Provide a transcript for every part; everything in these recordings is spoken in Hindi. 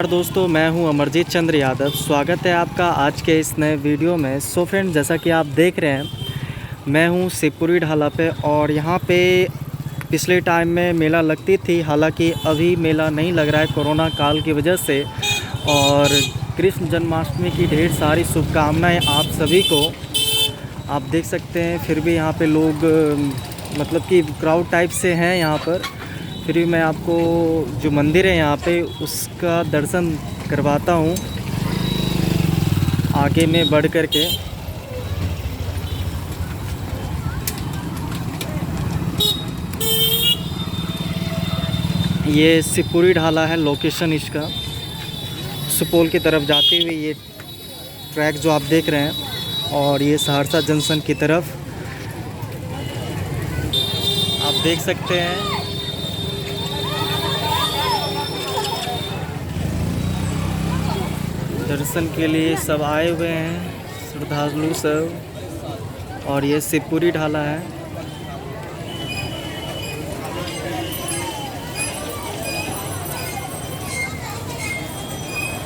दोस्तों, मैं हूं अमरजीत चंद्र यादव। स्वागत है आपका आज के इस नए वीडियो में। सो फ्रेंड्स, जैसा कि आप देख रहे हैं, मैं हूं शिवपुरी ढाला पे और यहां पे पिछले टाइम में मेला लगती थी। हालांकि अभी मेला नहीं लग रहा है कोरोना काल की वजह से। और कृष्ण जन्माष्टमी की ढेर सारी शुभकामनाएं आप सभी को। आप देख सकते हैं फिर भी यहाँ पे लोग मतलब कि क्राउड टाइप से हैं यहाँ पर। फिर भी मैं आपको जो मंदिर है यहाँ पे उसका दर्शन करवाता हूँ आगे में बढ़ कर के। ये शिवपुरी ढाला है लोकेशन इसका। सुपौल की तरफ जाते हुए ये ट्रैक जो आप देख रहे हैं, और ये सहरसा जंक्शन की तरफ आप देख सकते हैं। दर्शन के लिए सब आए हुए हैं श्रद्धालु सब। और ये शिवपुरी ढाला है।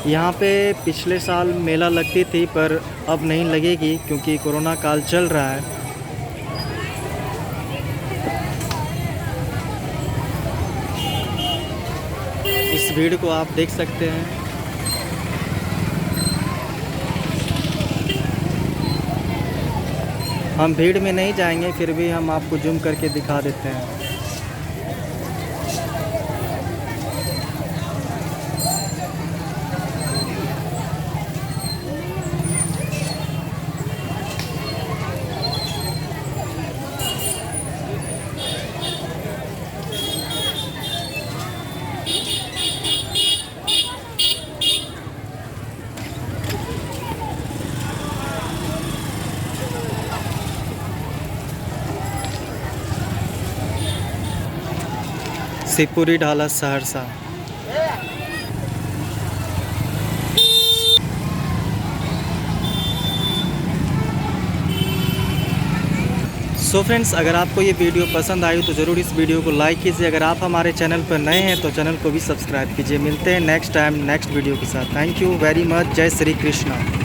यहाँ पे पिछले साल मेला लगती थी पर अब नहीं लगेगी क्योंकि कोरोना काल चल रहा है। इस भीड़ को आप देख सकते हैं। हम भीड़ में नहीं जाएंगे, फिर भी हम आपको जूम करके दिखा देते हैं। शिवपुरी ढाला सहरसा। सो फ्रेंड्स, अगर आपको ये वीडियो पसंद आई तो ज़रूर इस वीडियो को लाइक कीजिए। अगर आप हमारे चैनल पर नए हैं तो चैनल को भी सब्सक्राइब कीजिए। मिलते हैं नेक्स्ट टाइम नेक्स्ट वीडियो के साथ। Thank you very much. जय श्री कृष्णा।